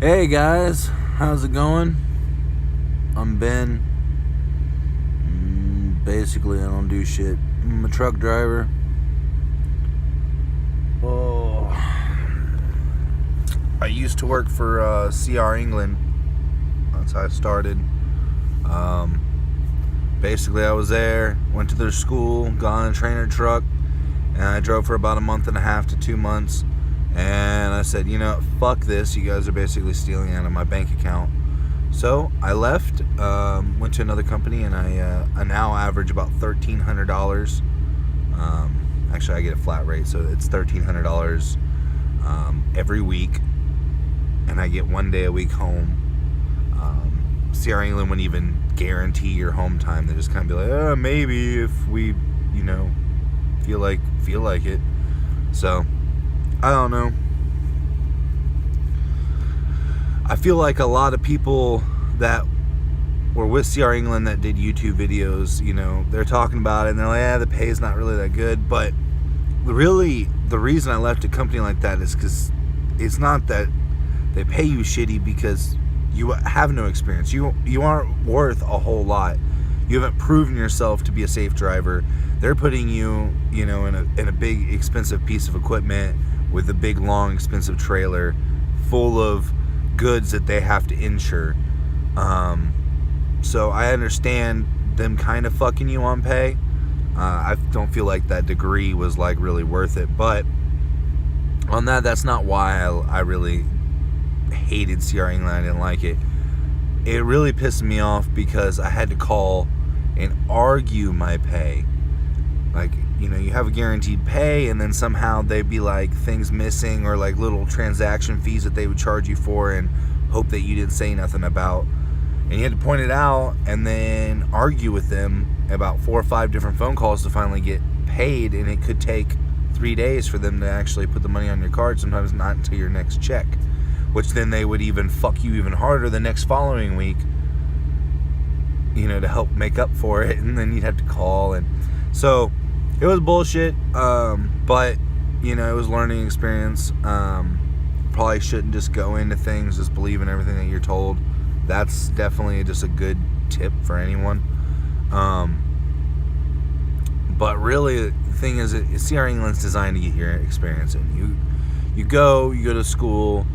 Hey guys, how's it going? I'm Ben. Basically, I don't do shit. I'm a truck driver. Oh, I used to work for CR England. That's how I started. Basically, I was there, went to their school, got on a trainer truck, and I drove for about a month and a half to 2 months. And I said, fuck this. You guys are basically stealing out of my bank account. So I left, went to another company, and I now average about $1,300. Actually, I get a flat rate, so it's $1,300 every week, and I get 1 day a week home. CR England wouldn't even guarantee your home time. They just kind of be like, maybe if we, feel like it. So I don't know. I feel like a lot of people that were with CR England that did YouTube videos, they're talking about it and they're like, the pay is not really that good. But really, the reason I left a company like that is because it's not that they pay you shitty, because you have no experience. You aren't worth a whole lot. You haven't proven yourself to be a safe driver. They're putting you, in a big expensive piece of equipment with a big, long, expensive trailer full of goods that they have to insure. So I understand them kind of fucking you on pay. I don't feel like that degree was like really worth it. But on that's not why I really hated CR England. I didn't like it. It really pissed me off because I had to call and argue my pay. Like, you have a guaranteed pay, and then somehow they'd be like things missing, or like little transaction fees that they would charge you for and hope that you didn't say nothing about. And you had to point it out and then argue with them about 4 or 5 different phone calls to finally get paid. And it could take 3 days for them to actually put the money on your card, sometimes not until your next check, which then they would even fuck you even harder the next following week, to help make up for it. And then you'd have to call. And so it was bullshit, but, it was a learning experience. Probably shouldn't just go into things, just believe in everything that you're told. That's definitely just a good tip for anyone. But really, the thing is, CR England's designed to get your experience in. You go to school,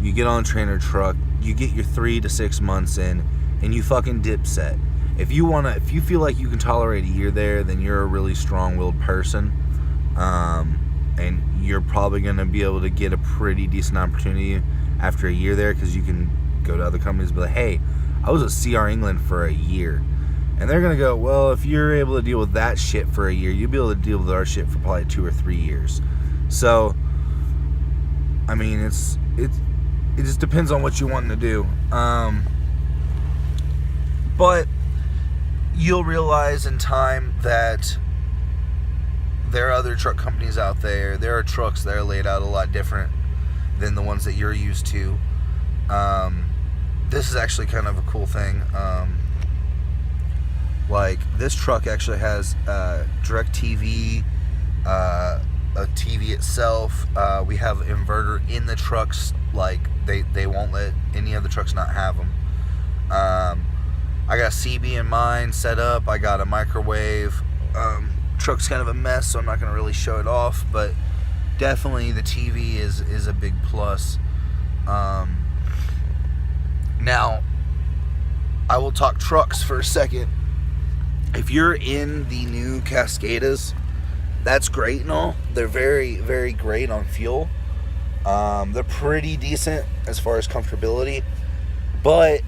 you get on a trainer truck, you get your 3 to 6 months in, and you fucking dip set. If you feel like you can tolerate a year there, then you're a really strong-willed person, and you're probably going to be able to get a pretty decent opportunity after a year there, because you can go to other companies and be like, hey, I was at CR England for a year. And they're going to go, well, if you're able to deal with that shit for a year, you'll be able to deal with our shit for probably 2 or 3 years. So, I mean, it just depends on what you want to do. But you'll realize in time that there are other truck companies out there. There are trucks that are laid out a lot different than the ones that you're used to. This is actually kind of a cool thing. Like, this truck actually has DirecTV, a TV itself. We have an inverter in the trucks. Like, they won't let any other trucks not have them. I got a CB in mine set up. I got a microwave. Truck's kind of a mess, so I'm not going to really show it off, but definitely the TV is a big plus. Now, I will talk trucks for a second. If you're in the new Cascadas, that's great and all. They're very, very great on fuel. They're pretty decent as far as comfortability, but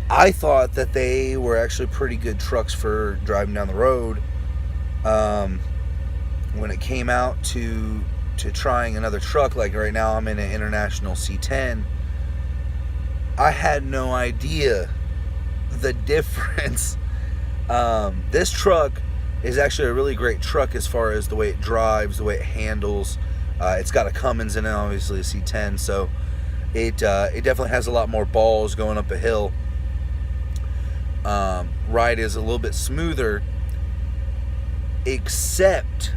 I thought that they were actually pretty good trucks for driving down the road. When it came out to trying another truck, like right now I'm in an International C10, I had no idea the difference. This truck is actually a really great truck as far as the way it drives, the way it handles. It's got a Cummins in it, obviously a C10, so it definitely has a lot more balls going up a hill. Ride is a little bit smoother, except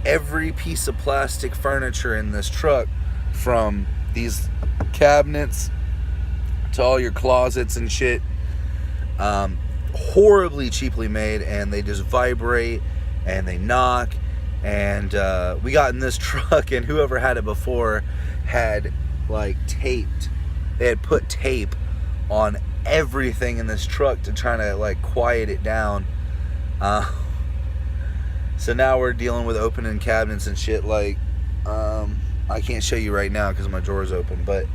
every piece of plastic furniture in this truck, from these cabinets to all your closets and shit. Horribly cheaply made, and they just vibrate and they knock. And we got in this truck, and whoever had it before had like taped. They had put tape on everything in this truck to try to like quiet it down. So now we're dealing with opening cabinets and shit. Like, I can't show you right now because my drawer's open, but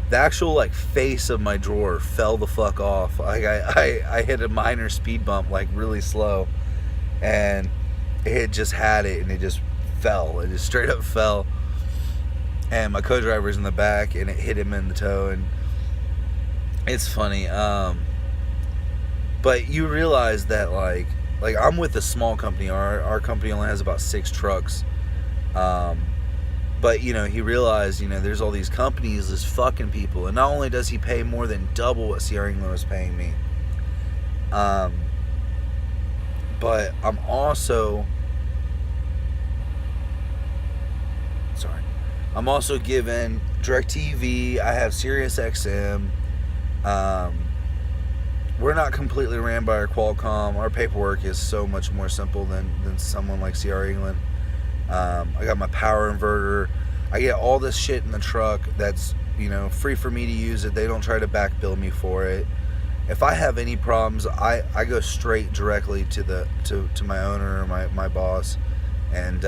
the actual like face of my drawer fell the fuck off. Like I hit a minor speed bump, like really slow, and it just had it, and it just fell. It just straight up fell. And my co-driver's in the back, and it hit him in the toe, and it's funny. But you realize that like I'm with a small company. Our company only has about 6 trucks. But, you know, he realized, you know, there's all these companies that's fucking people. And not only does he pay more than double what Sierra England was paying me, but I'm also given DirecTV. I have SiriusXM. We're not completely ran by our Qualcomm. Our paperwork is so much more simple than someone like Sierra England. I got my power inverter. I get all this shit in the truck that's, you know, free for me to use it. They don't try to back bill me for it. If I have any problems, I go straight directly to my owner or my boss, and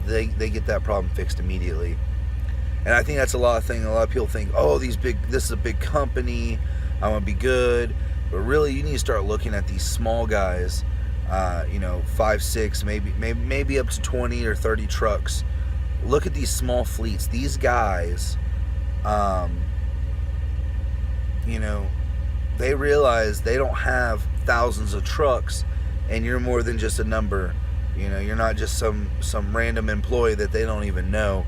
they get that problem fixed immediately. And I think that's a lot of people think, oh, this is a big company, I'm gonna be good. But really, you need to start looking at these small guys. 5, 6, maybe up to 20 or 30 trucks. Look at these small fleets. These guys, they realize they don't have thousands of trucks, and you're more than just a number. You know, you're not just some random employee that they don't even know.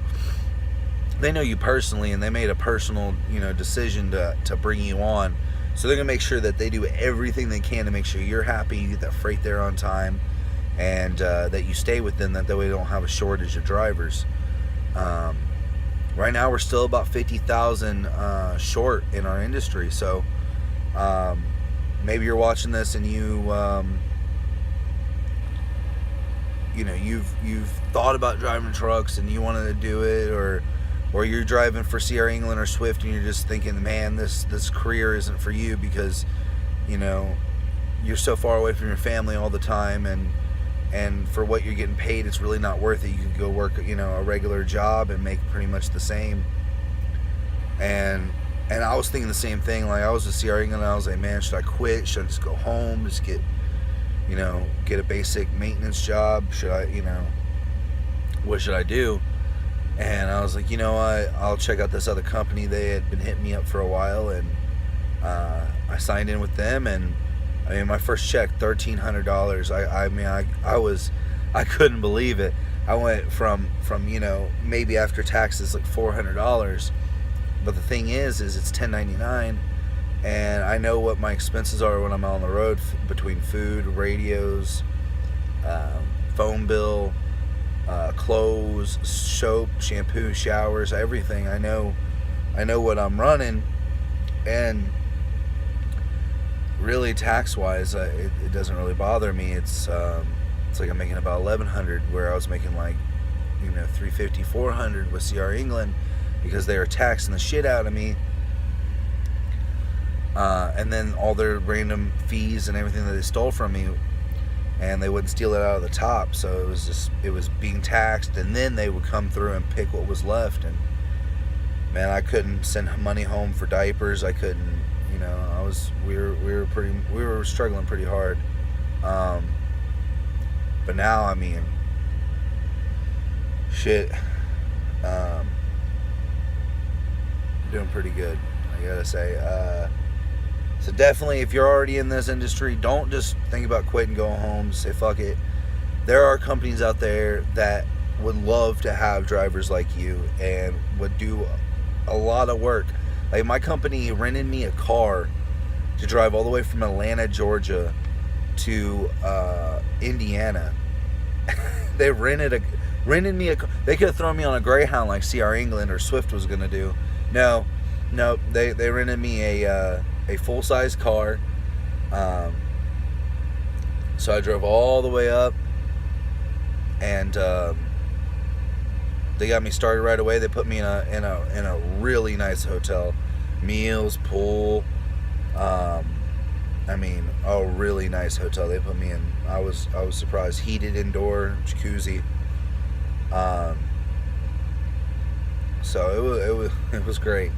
They know you personally, and they made a personal, decision to bring you on. So they're going to make sure that they do everything they can to make sure you're happy, you get that freight there on time, and that you stay with them, that way they don't have a shortage of drivers. Right now we're still about 50,000 short in our industry. So maybe you're watching this and you've thought about driving trucks and you wanted to do it, or you're driving for Sierra England or Swift and you're just thinking, man, this career isn't for you because, you're so far away from your family all the time, and for what you're getting paid, it's really not worth it. You could go work, a regular job and make pretty much the same. And I was thinking the same thing. Like, I was with Sierra England and I was like, man, should I quit? Should I just go home? Just get a basic maintenance job? Should I, what should I do? And I was like, I'll check out this other company. They had been hitting me up for a while, and I signed in with them. And I mean, my first check, $1,300. I couldn't believe it. I went from maybe after taxes like $400. But the thing is it's $10.99, and I know what my expenses are when I'm out on the road between food, radios, phone bill, clothes, soap, shampoo, showers, everything. I know what I'm running, and really tax-wise, it doesn't really bother me. It's like I'm making about $1,100, where I was making like $350, $400 with Sierra England, because they were taxing the shit out of me. And then all their random fees and everything that they stole from me, and they wouldn't steal it out of the top, so it was being taxed, and then they would come through and pick what was left. And man, I couldn't send money home for diapers. I couldn't, we were struggling pretty hard. But now, I mean, shit, doing pretty good, I gotta say. So definitely, if you're already in this industry, don't just think about quitting, going home, say fuck it. There are companies out there that would love to have drivers like you and would do a lot of work. Like, my company rented me a car to drive all the way from Atlanta, Georgia to Indiana. They rented me a car. They could have thrown me on a Greyhound like CR England or Swift was going to do, No, no, they rented me a full size car. So I drove all the way up, and they got me started right away. They put me in a really nice hotel, meals, pool. I mean, a really nice hotel they put me in. I was surprised. Heated indoor jacuzzi. So it was great.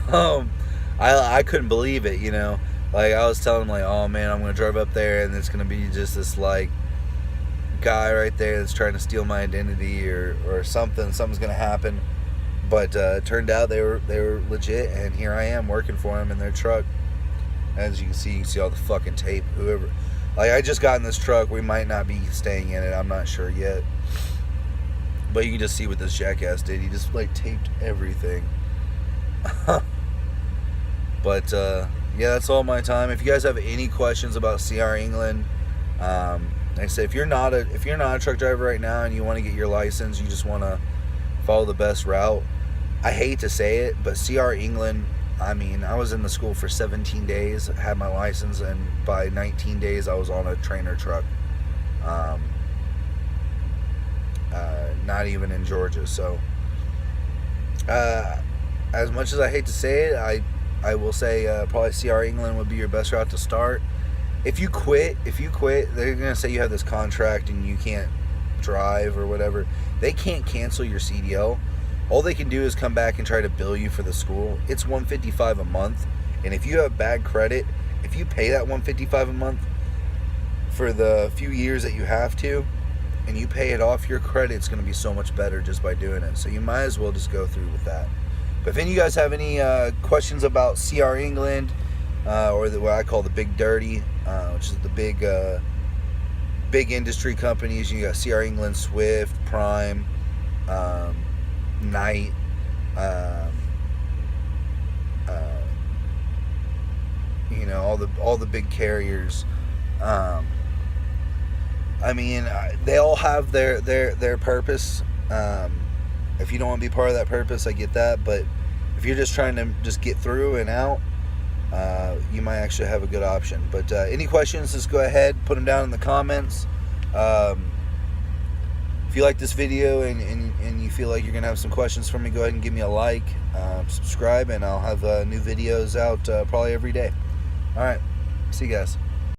I couldn't believe it, you know. Like, I was telling them, like, oh man, I'm gonna drive up there and it's gonna be just this like guy right there that's trying to steal my identity or something. Something's gonna happen. But it turned out they were legit, and here I am working for them in their truck. As you can see all the fucking tape. Whoever, like, I just got in this truck. We might not be staying in it. I'm not sure yet. But you can just see what this jackass did. He just like taped everything. But yeah, that's all my time. If you guys have any questions about CR England, like I said, if you're not a truck driver right now and you want to get your license, you just want to follow the best route. I hate to say it, but CR England, I mean, I was in the school for 17 days, had my license, and by 19 days I was on a trainer truck. Not even in Georgia. So as much as I hate to say it, I will say probably CR England would be your best route to start. If you quit, they're going to say you have this contract and you can't drive or whatever. They can't cancel your CDL. All they can do is come back and try to bill you for the school. It's $155 a month. And if you have bad credit, if you pay that $155 a month for the few years that you have to, and you pay it off, your credit's going to be so much better just by doing it. So you might as well just go through with that. But if any of you guys have any questions about CR England, or what I call the Big Dirty, which is the big industry companies, you got CR England, Swift, Prime, Knight, you know, all the big carriers. I mean, they all have their purpose. If you don't want to be part of that purpose, I get that. But if you're just trying to just get through and out, you might actually have a good option. But any questions, just go ahead, put them down in the comments. If you like this video and you feel like you're going to have some questions for me, go ahead and give me a like, subscribe, and I'll have new videos out probably every day. All right. See you guys.